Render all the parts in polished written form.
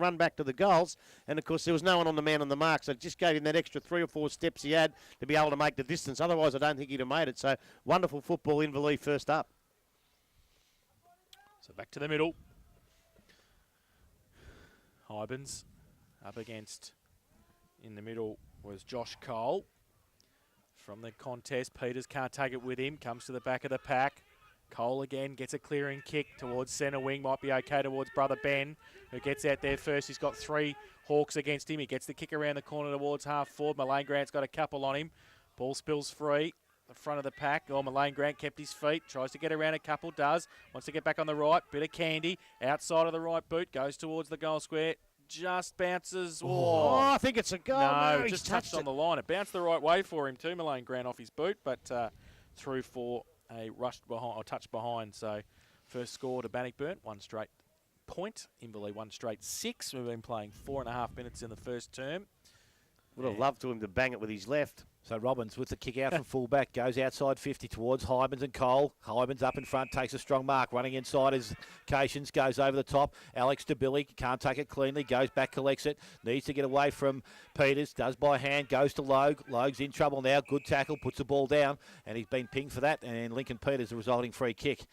and run back to the goals. And, of course, there was no one on the man on the mark, so it just gave him that extra 3 or 4 steps he had to be able to make the distance. Otherwise, I don't think he'd have made it. So, wonderful football, Inverleigh first up. So, back to the middle. Hybens up against, in the middle was Josh Cole. From the contest, Peters can't take it with him, comes to the back of the pack. Cole again gets a clearing kick towards centre wing, might be okay towards brother Ben, who gets out there first. He's got 3 Hawks against him. He gets the kick around the corner towards half forward. Malane Grant's got a couple on him. Ball spills free. The front of the pack. Oh, Malane Grant kept his feet. Tries to get around a couple. Does. Wants to get back on the right. Bit of candy. Outside of the right boot. Goes towards the goal square. Just bounces. Oh, I think it's a goal. No, just touched on the line. It bounced the right way for him too, Malane Grant off his boot, but through for a rushed behind, or touch behind. So first score to Bannockburn, 1 straight point. Inverleigh 1 straight 6. We've been playing 4.5 minutes in the first term. Would have loved to him to bang it with his left. So Robbins with the kick out from fullback, goes outside 50 towards Hybens and Cole. Hybens up in front, takes a strong mark. Running inside is Cations, goes over the top. Alex DeBilly can't take it cleanly, goes back, collects it. Needs to get away from Peters, does by hand, goes to Logue. Logue's in trouble now, good tackle, puts the ball down, and he's been pinged for that. And Lincoln Peters, the resulting free kick.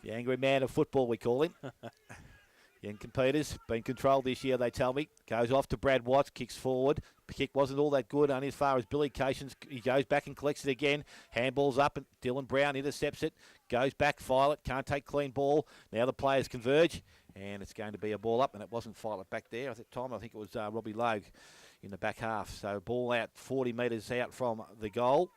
The angry man of football, we call him. Lincoln Peters, been controlled this year, they tell me. Goes off to Brad Watts, kicks forward. The kick wasn't all that good, only as far as Billy Cations. He goes back and collects it again. Handball's up, and Dylan Brown intercepts it. Goes back, Violet, can't take clean ball. Now the players converge, and it's going to be a ball up, and it wasn't Violet back there at the time. I think it was Robbie Logue in the back half. So ball out 40 metres out from the goal.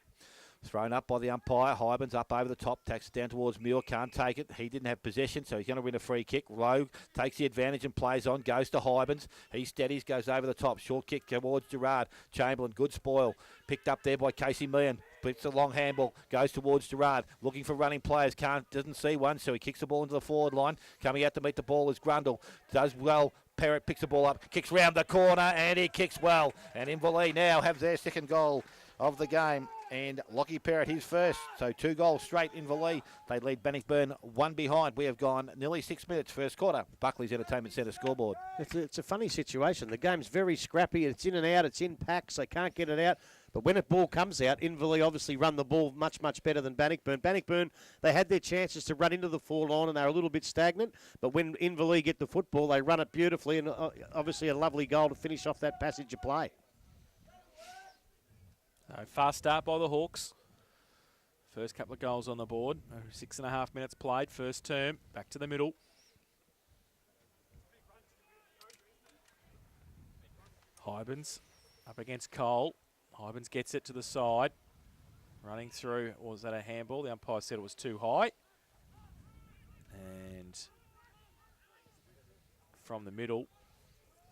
Thrown up by the umpire. Hybens up over the top. Takes it down towards Muir. Can't take it. He didn't have possession, so he's going to win a free kick. Logue takes the advantage and plays on. Goes to Hybens. He steadies. Goes over the top. Short kick towards Gerard. Chamberlain. Good spoil. Picked up there by Casey Meehan. Puts a long handball. Goes towards Gerard. Looking for running players. Doesn't see one, so he kicks the ball into the forward line. Coming out to meet the ball is Grundle. Does well. Parrott picks the ball up. Kicks round the corner, and he kicks well. And Inverleigh now have their second goal of the game. And Lockie Parrott his first. So 2 goals straight Inverleigh. They lead Bannockburn 1 behind. We have gone nearly 6 minutes first quarter. Buckley's Entertainment Centre scoreboard. It's a funny situation. The game's very scrappy. It's in and out. It's in packs. They can't get it out. But when a ball comes out, Inverleigh obviously run the ball much, much better than Bannockburn. Bannockburn, they had their chances to run into the forward line and they're a little bit stagnant. But when Inverleigh get the football, they run it beautifully, and obviously a lovely goal to finish off that passage of play. Fast start by the Hawks. First couple of goals on the board. 6.5 minutes played, first term. Back to the middle. Hybens up against Cole. Hybens gets it to the side. Running through, or was that a handball? The umpire said it was too high. And from the middle,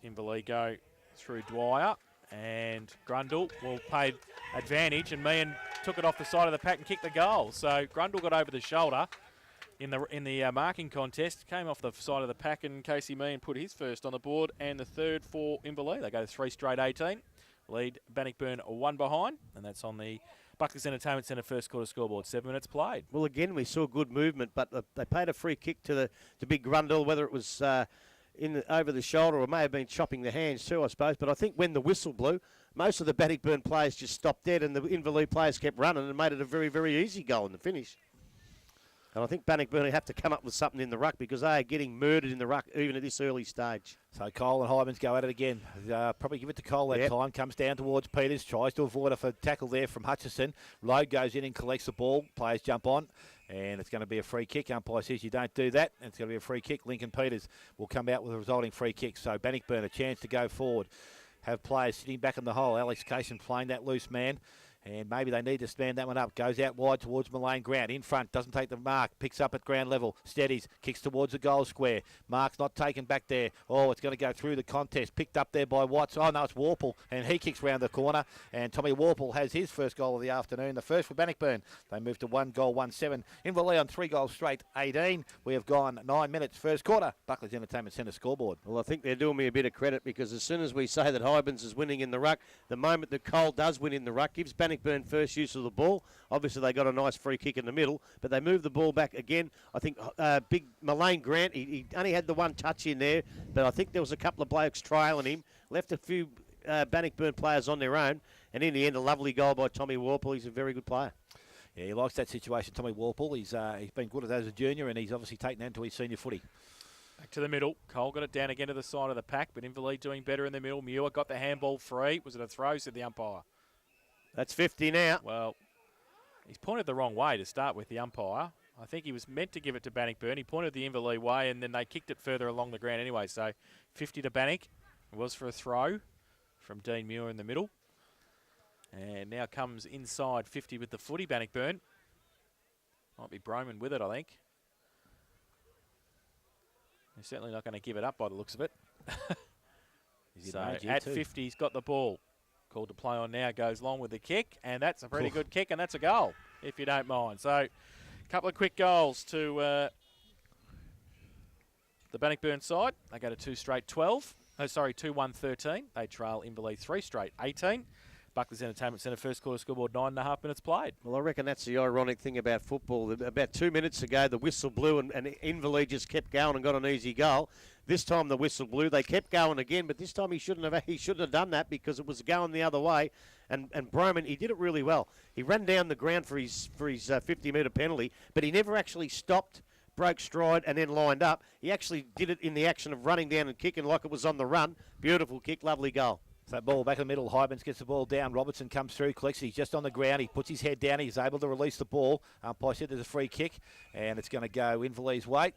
Inverleigh go through Dwyer. And Grundle paid advantage, and Meehan took it off the side of the pack and kicked the goal. So Grundle got over the shoulder in the marking contest, came off the side of the pack, and Casey Meehan put his first on the board and the third for Inverleigh. They go 3 straight 18. Lead Bannockburn 1 behind, and that's on the Buckley's Entertainment Centre first quarter scoreboard. 7 minutes played. Well, again, we saw good movement, but they paid a free kick to big Grundle, whether it was over the shoulder or may have been chopping the hands too, I suppose. But I think when the whistle blew, most of the Bannockburn players just stopped dead, and the Inverleigh players kept running and made it a very, very easy goal in the finish. And I think Bannockburn have to come up with something in the ruck because they are getting murdered in the ruck even at this early stage. So Cole and Hybens go at it again. Probably give it to Cole that time. Comes down towards Peters. Tries to avoid a tackle there from Hutchison. Logue goes in and collects the ball. Players jump on. And it's going to be a free kick. Umpire says you don't do that. And it's going to be a free kick. Lincoln Peters will come out with a resulting free kick. So Bannockburn a chance to go forward. Have players sitting back in the hole. Alex Cason playing that loose man. And maybe they need to stand that one up. Goes out wide towards Malane Grant. In front, doesn't take the mark. Picks up at ground level. Steadies. Kicks towards the goal square. Mark's not taken back there. Oh, it's going to go through the contest. Picked up there by Watts. Oh, no, it's Warple. And he kicks round the corner. And Tommy Warple has his first goal of the afternoon. The first for Bannockburn. They move to 1 goal, 1-7. Inverleigh on 3 goals straight, 18. We have gone 9 minutes. First quarter. Buckley's Entertainment Centre scoreboard. Well, I think they're doing me a bit of credit because as soon as we say that Hybens is winning in the ruck, the moment that Cole does win in the ruck, gives Bannockburn Bannockburn first use of the ball. Obviously, they got a nice free kick in the middle, but they moved the ball back again. I think big Mullane Grant, he only had the one touch in there, but I think there was a couple of blokes trailing him, left a few Bannockburn players on their own, and in the end, a lovely goal by Tommy Warple. He's a very good player. Yeah, he likes that situation, Tommy Warple. He's been good at that as a junior, and he's obviously taken that into his senior footy. Back to the middle. Cole got it down again to the side of the pack, but Inverleigh doing better in the middle. Muir got the handball free. Was it a throw, said the umpire? That's 50 now. Well, he's pointed the wrong way to start with, the umpire. I think he was meant to give it to Bannockburn. He pointed the Inverleigh way, and then they kicked it further along the ground anyway. So 50 to Bannock. It was for a throw from Dean Muir in the middle. And now comes inside 50 with the footy, Bannockburn. Might be Broman with it, I think. They're certainly not going to give it up by the looks of it. So at 50, he's got the ball. Called to play on now, goes long with the kick, and that's a pretty good kick, and that's a goal, if you don't mind. So a couple of quick goals to the Bannockburn side. They go to 2 straight 12. Oh, sorry, 2-1-13. They trail Inverleigh 3 straight 18. Buckley's Entertainment Centre first quarter scoreboard 9.5 minutes played. Well, I reckon that's the ironic thing about football. About 2 minutes ago, the whistle blew and Inverleigh just kept going and got an easy goal. This time the whistle blew. They kept going again, but this time he shouldn't have done that because it was going the other way. And Broman, he did it really well. He ran down the ground for his 50-metre penalty, but he never actually stopped, broke stride, and then lined up. He actually did it in the action of running down and kicking like it was on the run. Beautiful kick, lovely goal. So ball back in the middle. Hybens gets the ball down. Robertson comes through, collects it. He's just on the ground. He puts his head down. He's able to release the ball. Umpire said there's a free kick, and it's going to go Inverleigh's way.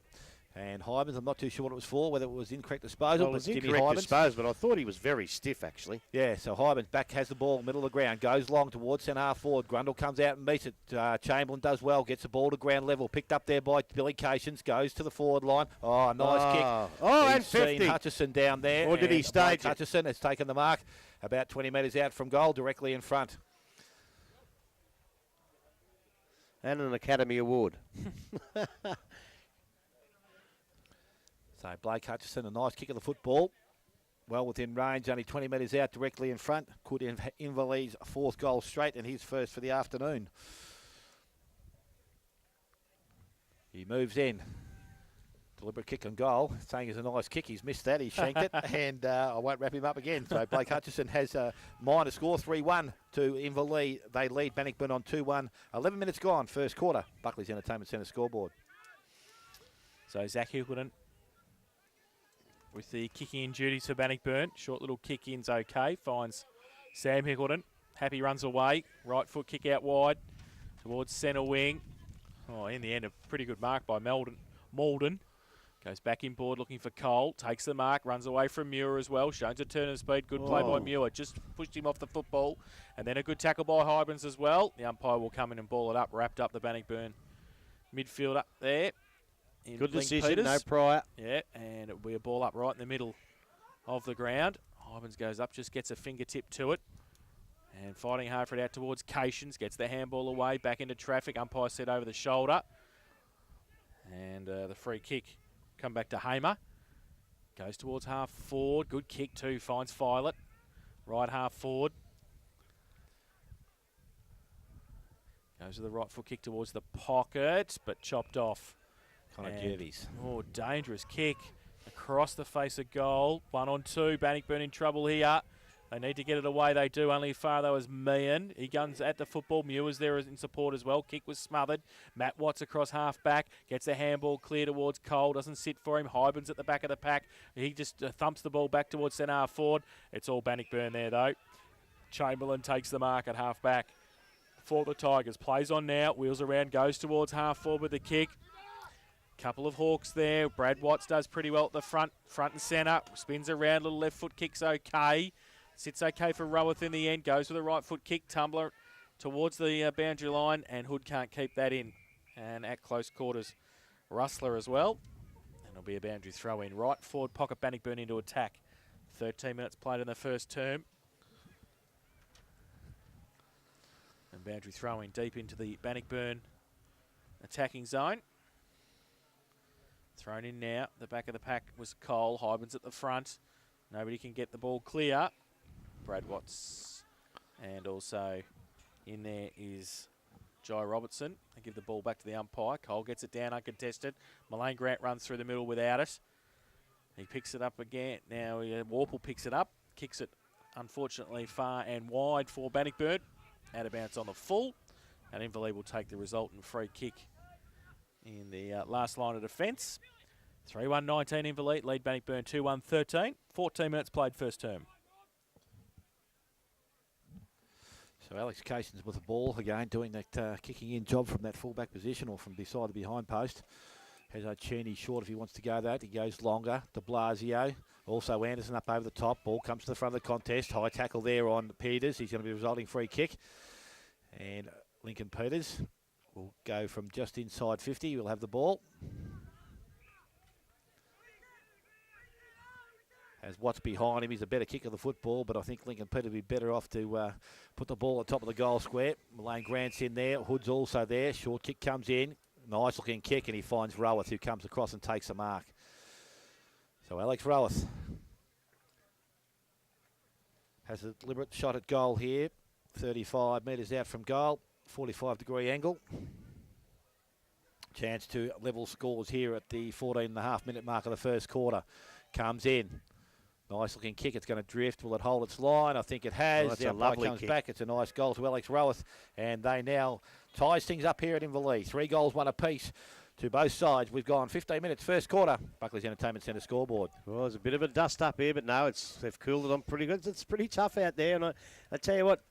And Hybens, I'm not too sure what it was for, whether it was incorrect disposal. Well, it was but incorrect disposal, but I thought he was very stiff, actually. Yeah, so Hybens back has the ball, middle of the ground, goes long towards centre half forward. Grundle comes out and meets it. Chamberlain does well, gets the ball to ground level, picked up there by Billy Cations, goes to the forward line. Oh, nice kick. Oh, He's and 50. seen Hutchison down there. Or did he stage it? Hutchison has taken the mark about 20 metres out from goal, directly in front. And an Academy Award. So Blake Hutchison, a nice kick of the football. Well within range, only 20 metres out, directly in front. Could Inverleigh's 4th goal straight and his first for the afternoon. He moves in. Deliberate kick and goal. Saying it's a nice kick. He's missed that. He shanked it. And I won't wrap him up again. So Blake Hutchison has a minor score, 3-1 to Inverleigh. They lead Bannockburn on 2-1. 11 minutes gone, first quarter. Buckley's Entertainment Centre scoreboard. So Zach Hickleton with the kicking in duties for Bannockburn. Short little kick in's okay. Finds Sam Hickleton. Happy runs away. Right foot kick out wide towards centre wing. Oh, in the end, a pretty good mark by Malden. Goes back inboard looking for Cole. Takes the mark. Runs away from Muir as well. Shows a turn of speed. Good play by Muir. Just pushed him off the football. And then a good tackle by Hybens as well. The umpire will come in and ball it up. Wrapped up the Bannockburn midfield up there. Good decision, Peters. no prior. Yeah, and it'll be a ball up right in the middle of the ground. Hybens goes up, just gets a fingertip to it. And fighting hard for it out towards Cations. Gets the handball away, back into traffic. Umpire set over the shoulder. And the free kick come back to Hamer. Goes towards half forward. Good kick too, finds Filet. Right half forward. Goes to the right foot kick towards the pocket, but chopped off. Kind of Jervis. Oh, dangerous kick across the face of goal. 1-on-2. Bannockburn in trouble here. They need to get it away. They do. Only far though as Meehan. He guns at the football. Muir's there in support as well. Kick was smothered. Matt Watts across half back. Gets the handball clear towards Cole. Doesn't sit for him. Hybens at the back of the pack. He just thumps the ball back towards centre half forward. It's all Bannockburn there though. Chamberlain takes the mark at half back for the Tigers. Plays on now. Wheels around. Goes towards half forward with the kick. Couple of Hawks there. Brad Watts does pretty well at the front and centre. Spins around, little left foot kick's okay. Sits okay for Roweth in the end. Goes with a right foot kick, tumbler towards the boundary line, and Hood can't keep that in. And at close quarters, Rustler as well. And it'll be a boundary throw in. Right forward pocket, Bannockburn into attack. 13 minutes played in the first term. And boundary throw in deep into the Bannockburn attacking zone. Thrown in now. The back of the pack was Cole. Hybens at the front. Nobody can get the ball clear. Brad Watts and also In there is Jai Robertson. They give the ball back to the umpire. Cole gets it down uncontested. Mullane Grant runs through the middle without it. He picks it up again. Now Warple picks it up. Kicks it, unfortunately, far and wide for Bannockburn. Out of bounds on the full. And Inverleigh will take the resultant free kick in the last line of defence. 3-1-19 Inverleigh. Lead Bannockburn 2-1-13. 14 minutes played first term. So Alex Cations with the ball again, doing that kicking in job from that fullback position or from beside the behind post. Has Cheney short if he wants to go that. He goes longer. De Blasio. Also Anderson up over the top. Ball comes to the front of the contest. High tackle there on Peters. He's going to be resulting free kick. And Lincoln Peters will go from just inside 50. We'll have the ball. As what's behind him, he's a better kick of the football, but I think Lincoln Peter would be better off to put the ball on top of the goal square. Mullane Grant's in there. Hood's also there. Short kick comes in. Nice looking kick, and he finds Roweth, who comes across and takes a mark. So Alex Roweth has a deliberate shot at goal here. 35 metres out from goal. 45-degree angle. Chance to level scores here at the 14.5-minute mark of the first quarter. Comes in. Nice looking kick. It's going to drift. Will it hold its line? I think it has. Well, the umpire comes back. It's a nice goal to Alex Roweth. And they now ties things up here at Inverleigh. 3 goals, 1 apiece to both sides. We've gone 15 minutes first quarter. Buckley's Entertainment Centre scoreboard. Well, there's a bit of a dust up here, but no, they've cooled it on pretty good. It's pretty tough out there. And I tell you what,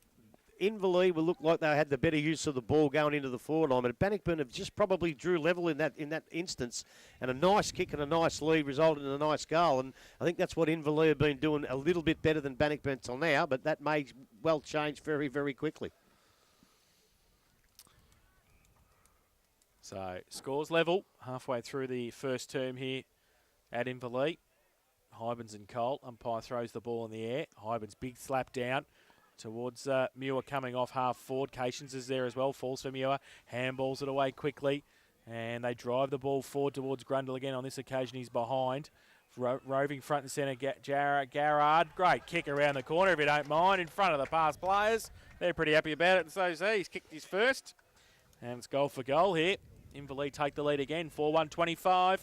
Inverleigh will look like they had the better use of the ball going into the forward line, but Bannockburn have just probably drew level in that instance, and a nice kick and a nice lead resulted in a nice goal, and I think that's what Inverleigh have been doing a little bit better than Bannockburn till now, but that may well change very, very quickly. So scores level halfway through the first term here at Inverleigh. Hybens and Cole. Umpire throws the ball in the air. Hybens big slap down towards Muir coming off half forward. Cations is there as well. Falls for Muir. Handballs it away quickly. And they drive the ball forward towards Grundle again. On this occasion, he's behind. Roving front and centre, Garrard. Great kick around the corner, if you don't mind, in front of the past players. They're pretty happy about it, and so is he. He's kicked his first. And it's goal for goal here. Inverleigh take the lead again, 4-1-25.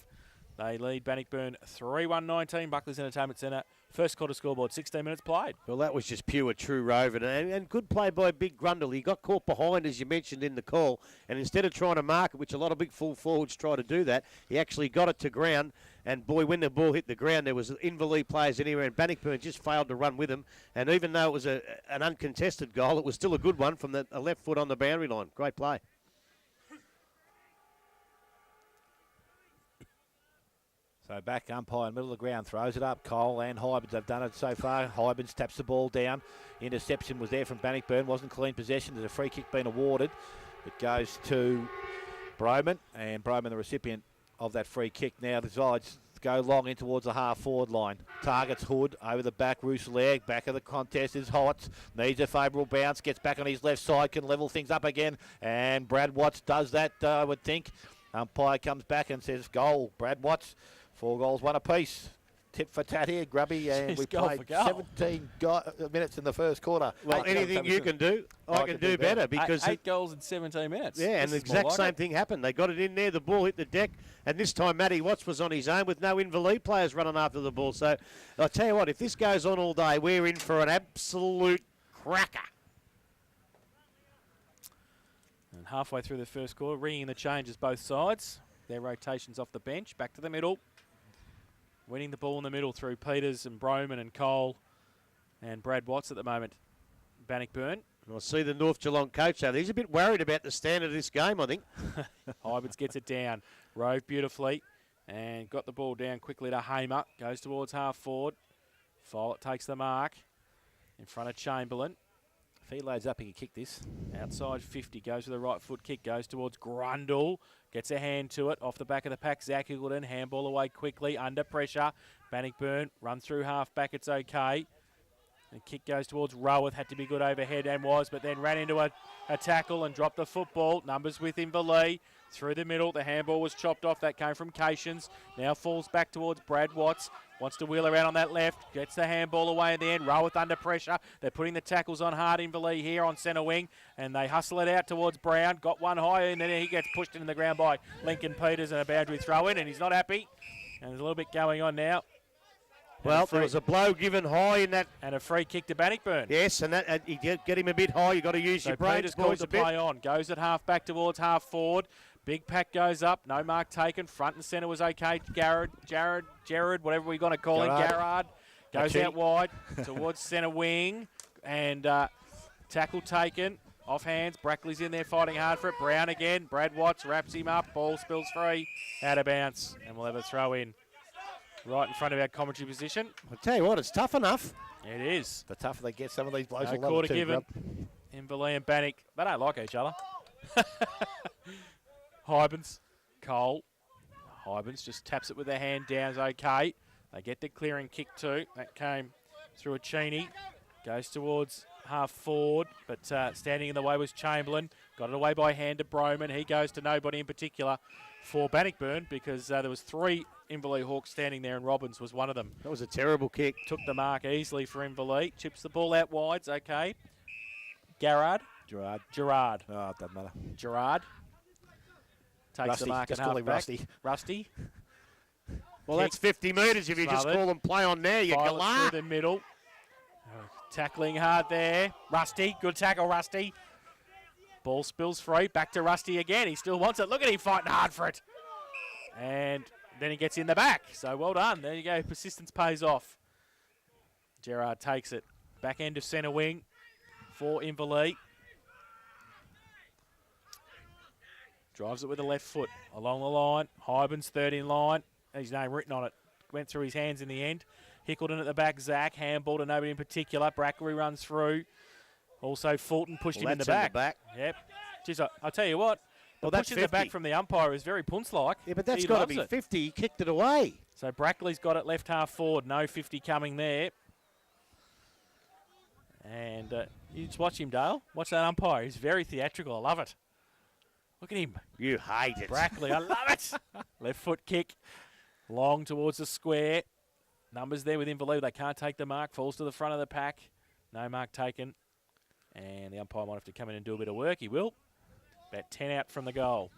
They lead Bannockburn 3-1-19. Buckley's Entertainment Centre. First quarter scoreboard, 16 minutes played. Well, that was just pure true roving, and good play by Big Grundle. He got caught behind, as you mentioned in the call, and instead of trying to mark it, which a lot of big full forwards try to do that, he actually got it to ground. And boy, when the ball hit the ground, there was Inverleigh players anywhere, and Bannockburn just failed to run with him. And even though it was an uncontested goal, it was still a good one from a left foot on the boundary line. Great play. So back umpire in the middle of the ground, throws it up. Cole and Hybens have done it so far. Hybens taps the ball down. Interception was there from Bannockburn. Wasn't clean possession. There's a free kick being awarded. It goes to Broman, and Broman the recipient of that free kick now decides to go long in towards the half-forward line. Targets Hood over the back. Rousselet, back of the contest is Hot. Needs a favourable bounce. Gets back on his left side. Can level things up again. And Brad Watts does that, I would think. Umpire comes back and says, goal, Brad Watts. 4 goals, 1 apiece. Tip for tat here, Grubby, and we played 17 minutes in the first quarter. Well, anything you can do, I can do better, because 8 goals in 17 minutes. Yeah, and the exact same thing happened. They got it in there, the ball hit the deck, and this time Matty Watts was on his own with no Inverleigh players running after the ball. So I'll tell you what, if this goes on all day, we're in for an absolute cracker. And halfway through the first quarter, ringing the changes both sides. Their rotations off the bench, back to the middle. Winning the ball in the middle through Peters and Broman and Cole and Brad Watts at the moment. Bannockburn. I see the North Geelong coach out there. He's a bit worried about the standard of this game, I think. Hybens gets it down. Rove beautifully and got the ball down quickly to Hamer. Goes towards half forward. Follett takes the mark in front of Chamberlain. If he loads up, he can kick this. Outside 50, goes with a right foot kick, goes towards Grundle, gets a hand to it, off the back of the pack, Zach Eagleton, handball away quickly, under pressure. Bannockburn, run through half back, it's okay. The kick goes towards Roworth, had to be good overhead and was, but then ran into a tackle and dropped the football. Numbers with Inverleigh. Through the middle, the handball was chopped off. That came from Cations. Now falls back towards Brad Watts. Wants to wheel around on that left. Gets the handball away in the end. Roworth under pressure. They're putting the tackles on hard. Inverleigh here on centre wing. And they hustle it out towards Brown. Got one high, and then he gets pushed into the ground by Lincoln Peters and a boundary throw in, and he's not happy. And there's a little bit going on now. Well, there was a blow given high in that. And a free kick to Bannockburn. Yes, and that you get him a bit high. You've got to use your brains, Peters calls boys, the a bit. play on. Goes at half back towards half forward. Big pack goes up. No mark taken. Front and centre was okay. Jared, whatever we're going to call him. Garrard goes out wide towards centre wing. And tackle taken. Off hands. Brackley's in there fighting hard for it. Brown again. Brad Watts wraps him up. Ball spills free. Out of bounds. And we'll have a throw in. Right in front of our commentary position. I'll tell you what, it's tough enough. It is. The tougher they get, some of these blokes No will love quarter it too, given. Inverleigh and Bannock, they don't like each other. Hybens, Cole. Hybens just taps it with their hand down, is okay. They get the clearing kick too. That came through a Cheney. Goes towards half forward, but standing in the way was Chamberlain. Got it away by hand to Broman. He goes to nobody in particular for Bannockburn because there was 3 Inverleigh Hawks standing there and Robbins was one of them. That was a terrible kick. Took the mark easily for Inverleigh. Chips the ball out wide, okay. Gerard. Oh, it doesn't matter. Gerard. Takes Rusty. the mark Just at call him half-back. Rusty. Rusty. Well, that's 50 metres if you just Smothered. call them play on there. You Violet galah. through the middle. Tackling hard there. Rusty. Good tackle, Rusty. Ball spills free. Back to Rusty again. He still wants it. Look at him fighting hard for it. And then he gets in the back. So well done. There you go. Persistence pays off. Gerard takes it. Back end of centre wing for Inverleigh. Drives it with the left foot along the line. Hybens third in line. His name written on it. Went through his hands in the end. Hickleton at the back. Zach. Handball to nobody in particular. Brackley runs through. Also Fulton pushed him in the back. Yep. Jeez, I'll tell you what. Well, the that's push in the back 50. from the umpire is very punce-like. Yeah, but that's He got to loves be it. 50. He kicked it away. So Brackley's got it left half forward. No 50 coming there. And you just watch him, Dale. Watch that umpire. He's very theatrical. I love it. Look at him. You hate it. Brackley, I love it. Left foot kick. Long towards the square. Numbers there with Inverleigh. They can't take the mark. Falls to the front of the pack. No mark taken. And the umpire might have to come in and do a bit of work. He will. About 10 out from the goal.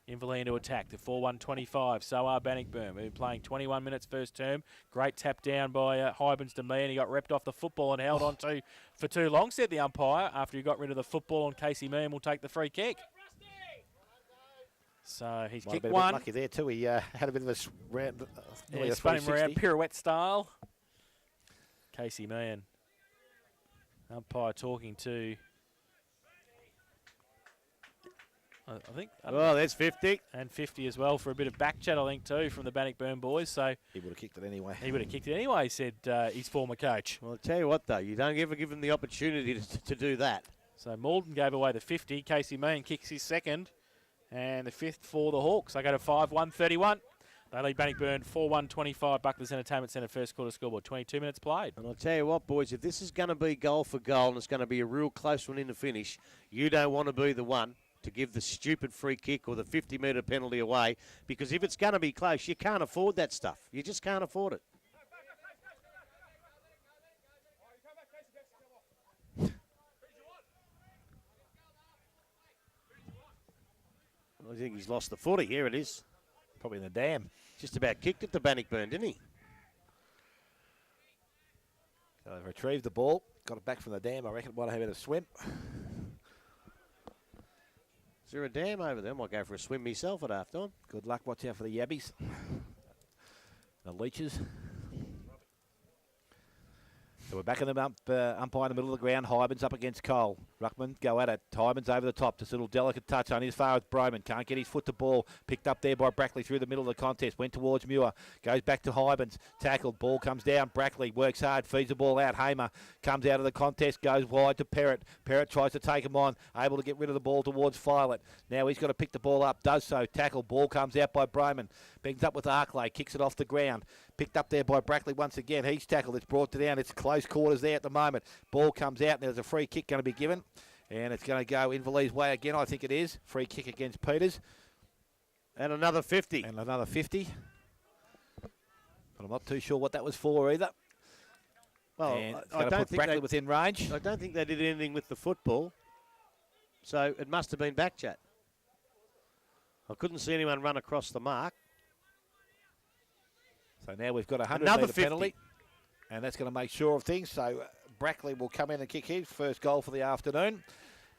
Inverleigh into attack. The 4-1-25. So are Bannockburn. We've been playing 21 minutes first term. Great tap down by Hybens to me, and he got repped off the football and held on to for too long, said the umpire, after he got rid of the football, and Casey Meehan will take the free kick. So he's kicked one. Lucky there too. He had a bit of a round. Yeah, spun him around pirouette style. Casey Meehan. Umpire talking to, I think. Oh, there's 50. And 50 as well for a bit of back chat, I think, too, from the Bannockburn boys. So He would have kicked it anyway. he would have kicked it anyway, said his former coach. Well, I'll tell you what, though. You don't ever give them the opportunity to do that. So Malden gave away the 50. Casey Meehan kicks his second. And the 5th for the Hawks. They go to 5-1-31. They lead Bannockburn 4-1-25. Buckley's Entertainment Centre first quarter scoreboard. 22 minutes played. And I'll tell you what, boys, if this is going to be goal for goal and it's going to be a real close one in the finish, you don't want to be the one to give the stupid free kick or the 50-metre penalty away, because if it's going to be close, you can't afford that stuff. You just can't afford it. I think he's lost the footy. Here it is. Probably in the dam. Just about kicked it to Bannockburn, didn't he? So they've retrieved the ball. Got it back from the dam. I reckon it might have had a swim. Is there a dam over there? I might go for a swim myself at half time. Good luck. Watch out for the yabbies. The leeches. So we're back in the umpire in the middle of the ground. Hybens up against Cole. Ruckman go at it. Hybens over the top. Just a little delicate touch only as far as Broman. Can't get his foot to ball. Picked up there by Brackley through the middle of the contest. Went towards Muir. Goes back to Hybens. Tackled. Ball comes down. Brackley works hard. Feeds the ball out. Hamer comes out of the contest. Goes wide to Perrott. Perrott tries to take him on. Able to get rid of the ball towards Filet. Now he's got to pick the ball up. Does so. Tackle. Ball comes out by Broman. Bangs up with Arkley. Kicks it off the ground. Picked up there by Brackley once again. He's tackled. It's brought down. It's close quarters there at the moment. Ball comes out, and there's a free kick going to be given. And it's going to go Inverleigh's way again, I think it is. Free kick against Peters. And another 50. And another 50. But I'm not too sure what that was for either. Well, And it's I going to don't put think Brackley they, within range. I don't think they did anything with the football. So it must have been back chat. I couldn't see anyone run across the mark. So now we've got a 100 Another metre 50. penalty. And that's going to make sure of things. So Brackley will come in and kick his first goal for the afternoon.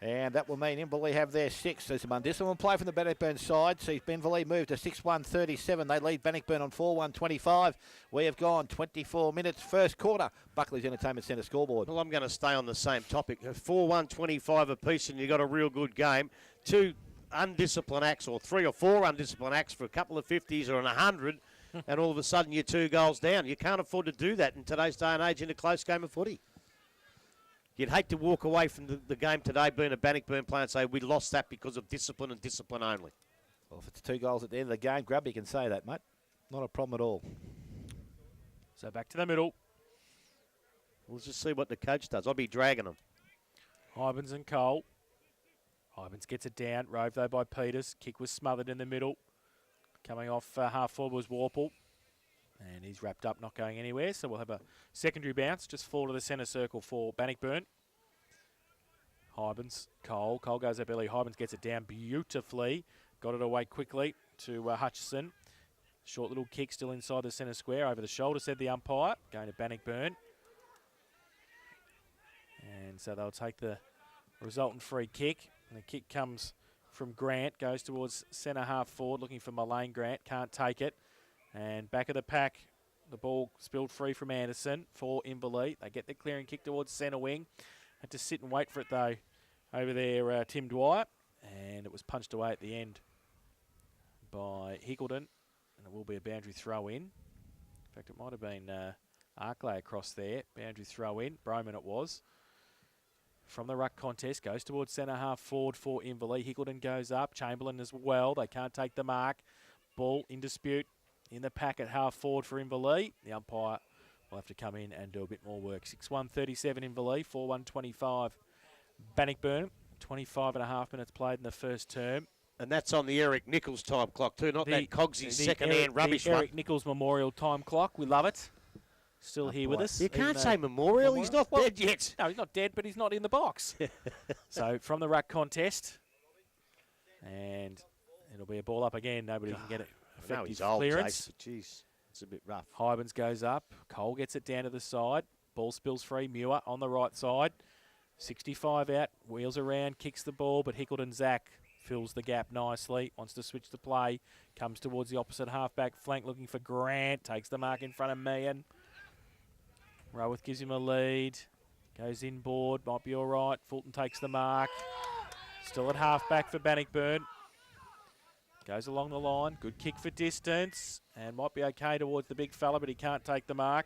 And that will mean Inverleigh have their 6. There's some undisciplined play from the Bannockburn side. Sees Inverleigh move to 6-1-37. They lead Bannockburn on 4-1-25. We have gone 24 minutes, first quarter. Buckley's Entertainment Centre scoreboard. Well, I'm going to stay on the same topic. 4-1-25 apiece, and you got a real good game. 2 undisciplined acts, or 3 or 4 undisciplined acts for a couple of 50s or 100, and all of a sudden you're 2 goals down. You can't afford to do that in today's day and age in a close game of footy. You'd hate to walk away from the game today being a Bannockburn player and say we lost that because of discipline and discipline only. Well, if it's 2 goals at the end of the game, Grubby can say that, mate. Not a problem at all. So back to the middle. We'll just see what the coach does. I'll be dragging them. Hybens and Cole. Hybens gets it down. Rove though by Peters. Kick was smothered in the middle. Coming off half forward was Warple. And he's wrapped up, not going anywhere. So we'll have a secondary bounce. Just fall to the centre circle for Bannockburn. Hybens, Cole. Cole goes up early. Hybens gets it down beautifully. Got it away quickly to Hutchison. Short little kick still inside the centre square. Over the shoulder, said the umpire. Going to Bannockburn. And so they'll take the resultant free kick. And the kick comes from Grant. Goes towards centre half forward, looking for Mullane Grant. Can't take it. And back of the pack, the ball spilled free from Anderson for Inverleigh. They get the clearing kick towards centre wing. Had to sit and wait for it, though, over there, Tim Dwyer. And it was punched away at the end by Hickleton. And it will be a boundary throw in. In fact, it might have been Arkley across there. Boundary throw in. Broman it was. From the ruck contest, goes towards centre half forward for Inverleigh. Hickleton goes up. Chamberlain as well. They can't take the mark. Ball in dispute. In the pack at half forward for Inverleigh. The umpire will have to come in and do a bit more work. 6-1-37 Inverleigh, 4-1-25 Bannockburn. 25 and a half minutes played in the first term. And that's on the Eric Nichols time clock too, not that Cogsy second-hand rubbish the one. Eric Nichols Memorial time clock. We love it. Still here with us. You can't say memorial. He's not dead yet. No, he's not dead, but he's not in the box. So from the ruck contest. And it'll be a ball up again. Nobody can get it. No, he's old, clearance. Jeez, it's a bit rough. Hybens goes up. Cole gets it down to the side. Ball spills free. Muir on the right side. 65 out. Wheels around. Kicks the ball. But Hickleton Zach fills the gap nicely. Wants to switch the play. Comes towards the opposite halfback flank looking for Grant. Takes the mark in front of Meehan. Roworth gives him a lead. Goes inboard. Might be all right. Fulton takes the mark. Still at halfback for Bannockburn. Goes along the line. Good kick for distance. And might be okay towards the big fella, but he can't take the mark.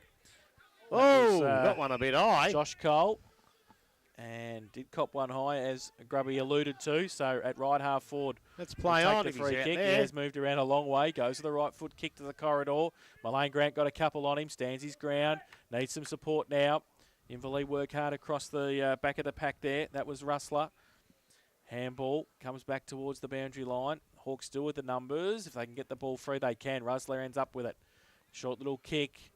Oh, got one a bit high. Josh Cole. And did cop one high, as Grubby alluded to. So at right half forward. Let's play on The if he's free out kick. there. He has moved around a long way. Goes to the right foot kick to the corridor. Mullane Grant got a couple on him. Stands his ground. Needs some support now. Inverleigh work hard across the back of the pack there. That was Rustler. Handball comes back towards the boundary line. Hawks still with the numbers. If they can get the ball free, they can. Rustler ends up with it. Short little kick.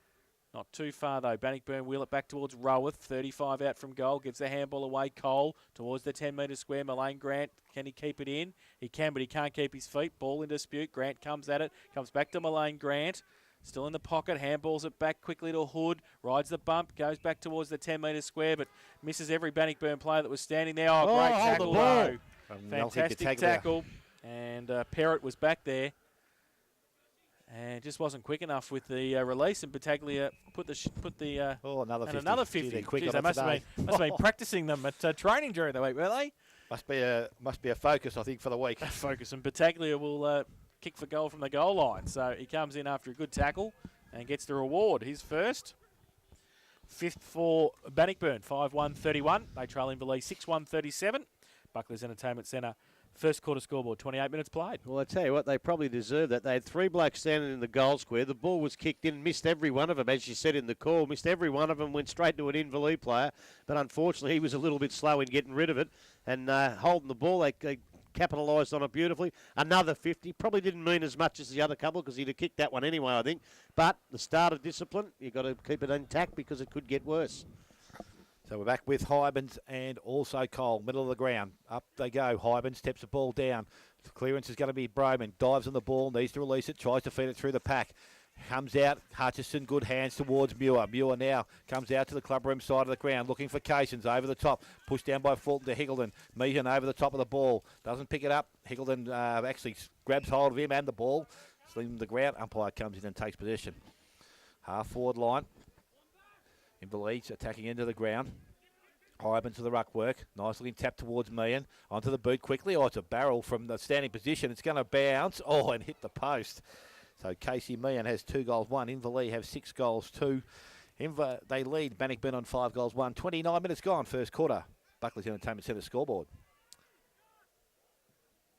Not too far, though. Bannockburn wheel it back towards Roworth. 35 out from goal. Gives the handball away. Cole towards the 10-metre square. Mullane Grant. Can he keep it in? He can, but he can't keep his feet. Ball in dispute. Grant comes at it. Comes back to Mullane Grant. Still in the pocket. Handballs it back quickly to Hood. Rides the bump. Goes back towards the 10-metre square, but misses every Bannockburn player that was standing there. Oh, great tackle, though. Fantastic tackle. And Perrott was back there. And just wasn't quick enough with the release, and Battaglia put the another 50. Another 50. Gee, quick Jeez, on they it must have been practicing them at training during the week, were they? Must be a focus, I think, for the week. Focus, and Battaglia will kick for goal from the goal line. So he comes in after a good tackle and gets the reward. His first. Fifth for Bannockburn, 5-1-31. They trail Inverleigh 6-1-37. Buckley's Entertainment Centre First quarter scoreboard, 28 minutes played. Well, I tell you what, they probably deserve that. They had 3 blokes standing in the goal square. The ball was kicked in, missed every one of them, as you said in the call. Missed every one of them, went straight to an Inverleigh player. But unfortunately, he was a little bit slow in getting rid of it. And holding the ball, they capitalised on it beautifully. Another 50. Probably didn't mean as much as the other couple because he'd have kicked that one anyway, I think. But the start of discipline, you've got to keep it intact because it could get worse. So we're back with Hybens and also Cole, middle of the ground. Up they go. Hybens steps the ball down. The clearance is going to be Broman. Dives on the ball, needs to release it, tries to feed it through the pack. Comes out, Hutchison, good hands towards Muir. Muir now comes out to the clubroom side of the ground, looking for Cations over the top. Pushed down by Fulton to Higgleton. Meehan over the top of the ball. Doesn't pick it up. Higgleton actually grabs hold of him and the ball. Slings the ground. Umpire comes in and takes possession. Half forward line. Inverleigh attacking into the ground. Hybens to the ruck work. Nice looking tap towards Meehan. Onto the boot quickly. Oh, it's a barrel from the standing position. It's going to bounce. Oh, and hit the post. So Casey Meehan has 2 goals, 1. Inverleigh have 6 goals, 2. They lead Bannockburn on 5 goals, 1. 29 minutes gone, first quarter. Buckley's Entertainment Centre scoreboard.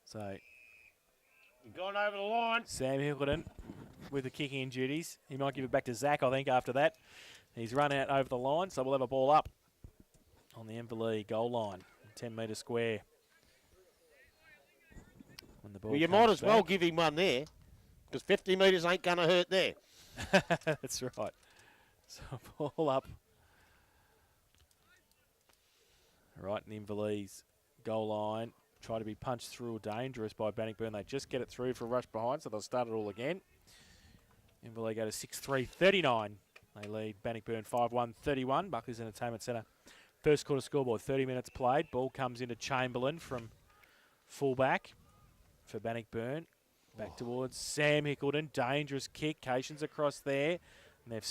So Gone over the line. Sam Hickleton with the kicking in duties. He might give it back to Zach, I think, after that. He's run out over the line, so we'll have a ball up on the Inverleigh goal line, 10-metre square. When the ball Well, you might as back. well give him one there, because 50 metres ain't going to hurt there. That's right. So ball up. Right in Inverleigh's goal line. Try to be punched through dangerous by Bannockburn. They just get it through for a rush behind, so they'll start it all again. Inverleigh go to 6-3-39. They lead Bannockburn 5-1-31. Buckley's Entertainment Centre. First quarter scoreboard, 30 minutes played. Ball comes into Chamberlain from fullback for Bannockburn. Back towards Sam Hickleton. Dangerous kick. Cations across there. And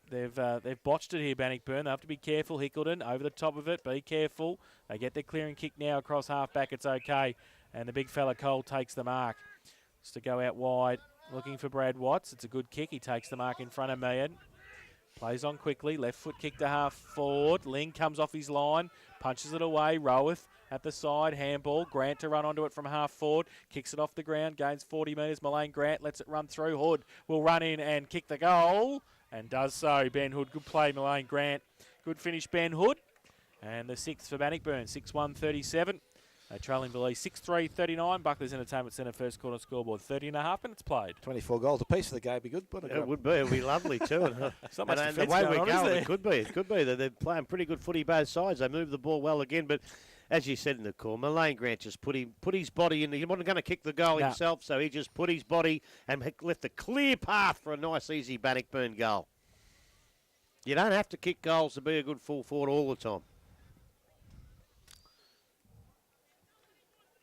they've botched it here, Bannockburn. They have to be careful. Hickleton over the top of it. Be careful. They get their clearing kick now across half back. It's okay. And the big fella Cole takes the mark. Just to go out wide. Looking for Brad Watts. It's a good kick. He takes the mark in front of Meehan. Plays on quickly. Left foot kick to half forward. Ling comes off his line. Punches it away. Roweth at the side. Handball. Grant to run onto it from half forward. Kicks it off the ground. Gains 40 metres. Mullane Grant lets it run through. Hood will run in and kick the goal. And does so. Ben Hood. Good play, Mullane Grant. Good finish, Ben Hood. And the 6th for Bannockburn. 6-1-37. They trail Inverleigh 6-3-39. Buckley's Entertainment Centre first quarter scoreboard. 30.5 minutes played. 24 goals apiece for the game. Be good. It would be. It would be lovely too. And, So much and the defence way going we're on, going, is there? it could be. It could be. They're playing pretty good footy both sides. They move the ball well again, but as you said in the call, Mullane Grant just put his body in. He wasn't going to kick the goal himself, so he just put his body and left a clear path for a nice, easy Bannockburn goal. You don't have to kick goals to be a good full forward all the time.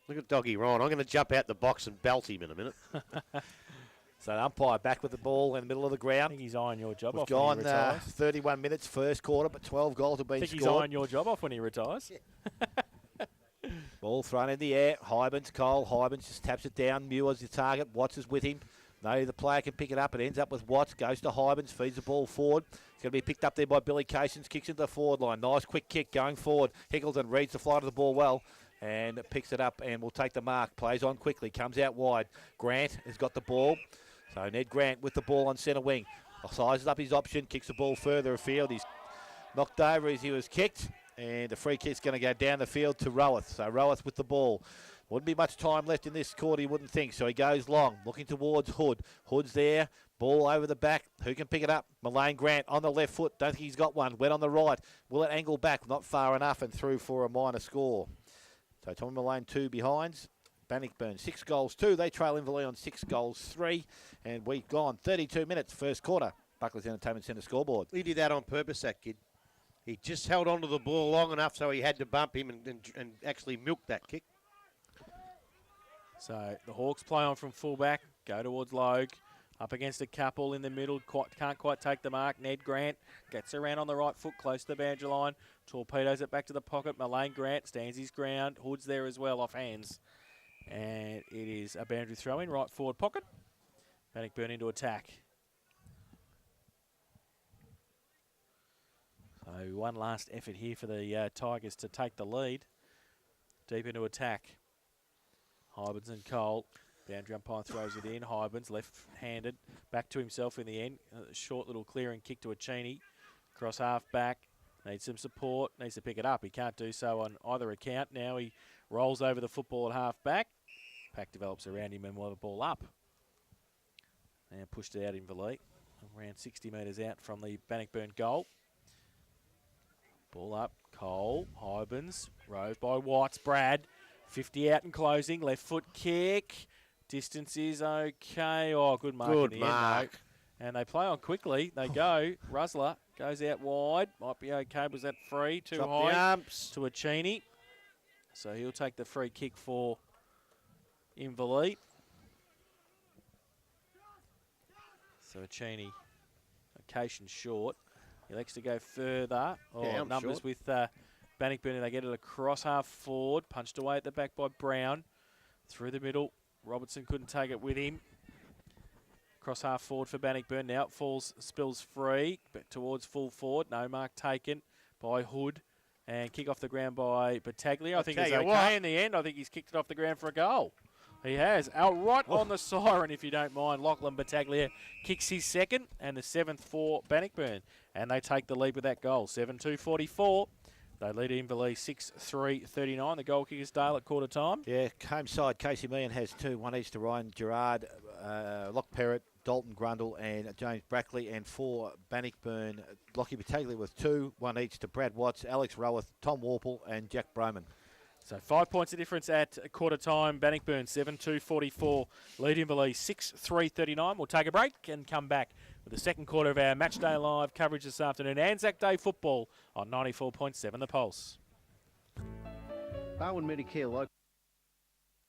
Look at Doggy Ryan. I'm going to jump out the box and belt him in a minute. So the umpire back with the ball in the middle of the I ground. think he's eyeing your job We've off when gone he retires. 31 minutes first quarter, but 12 goals have been I think he's scored. eyeing your job off when he retires. Ball thrown in the air. Hybens, Cole. Hybens just taps it down. Muir's the target. Watts is with him. No, the player can pick it up. It ends up with Watts. Goes to Hybens. Feeds the ball forward. It's going to be picked up there by Billy Cations. Kicks into the forward line. Nice quick kick going forward. Hickleton reads the flight of the ball well. And picks it up and will take the mark. Plays on quickly. Comes out wide. Grant has got the ball. So Ned Grant with the ball on centre wing. Sizes up his option. Kicks the ball further afield. He's knocked over as he was kicked. And the free kick's going to go down the field to Roweth. So Roweth with the ball. Wouldn't be much time left in this quarter, you wouldn't think. So he goes long, looking towards Hood. Hood's there. Ball over the back. Who can pick it up? Mullane Grant on the left foot. Don't think he's got one. Went on the right. Will it angle back? Not far enough and through for a minor score. So Tommy Mullane 2 behinds. Bannockburn 6 goals 2. They trail Inverleigh on 6 goals 3. And we've gone 32 minutes first quarter. Buckley's Entertainment Centre scoreboard. He did that on purpose, that kid. He just held on to the ball long enough so he had to bump him and actually milk that kick. So the Hawks play on from fullback, go towards Logue, up against a couple in the middle, can't quite take the mark. Ned Grant gets around on the right foot, close to the boundary line, torpedoes it back to the pocket. Mullane Grant stands his ground, Hood's there as well, off hands. And it is a boundary throw in, right forward pocket. Bannockburn into attack. So one last effort here for the Tigers to take the lead. Deep into attack. Hybens and Cole. Boundary umpire throws it in. Hybens, left-handed, back to himself in the end. A short little clearing kick to Cheney. Cross half back. Needs some support. Needs to pick it up. He can't do so on either account. Now he rolls over the football at half back. Pack develops around him and will have a ball up. And pushed it out Inverleigh. Around 60 metres out from the Bannockburn goal. Ball up. Cole. Hybens. Rove by Watts. Brad. 50 out and closing. Left foot kick. Distance is okay. Oh, good mark Good in the mark. end, though. And they play on quickly. They go. Rusler goes out wide. Might be okay. Was that free? Too Drop high. the umps. To Cheney. So he'll take the free kick for Inverleigh. So Cheney, occasion short. He likes to go further. Oh, Yeah, I'm numbers short. with Bannockburn, and they get it across half forward. Punched away at the back by Brown. Through the middle. Robertson couldn't take it with him. Cross half forward for Bannockburn. Now it falls, spills free. Back towards full forward. No mark taken by Hood. And kick off the ground by Battaglia. I think it's okay in the end. I think he's kicked it off the ground for a goal. He has. Out right on the siren, if you don't mind. Lachlan Battaglia kicks his second and the 7th for Bannockburn. And they take the lead with that goal. 7-2-44. They lead Inverleigh 6-3-39. The goal kickers Dale at quarter time. Yeah, home side, Casey Meehan has 2, 1 each to Ryan Gerard, Locke Perrott, Dalton Grundle and James Brackley, and 4 Bannockburn, Lockie Battaglia with 2, 1 each to Brad Watts, Alex Roworth, Tom Warple and Jack Broman. So 5 points of difference at quarter time. Bannockburn 7-2-44. Lead Inverleigh 6-3-39. We'll take a break and come back with the second quarter of our Matchday Live coverage this afternoon. ANZAC Day football on 94.7 The Pulse. Barwon Medicare Local.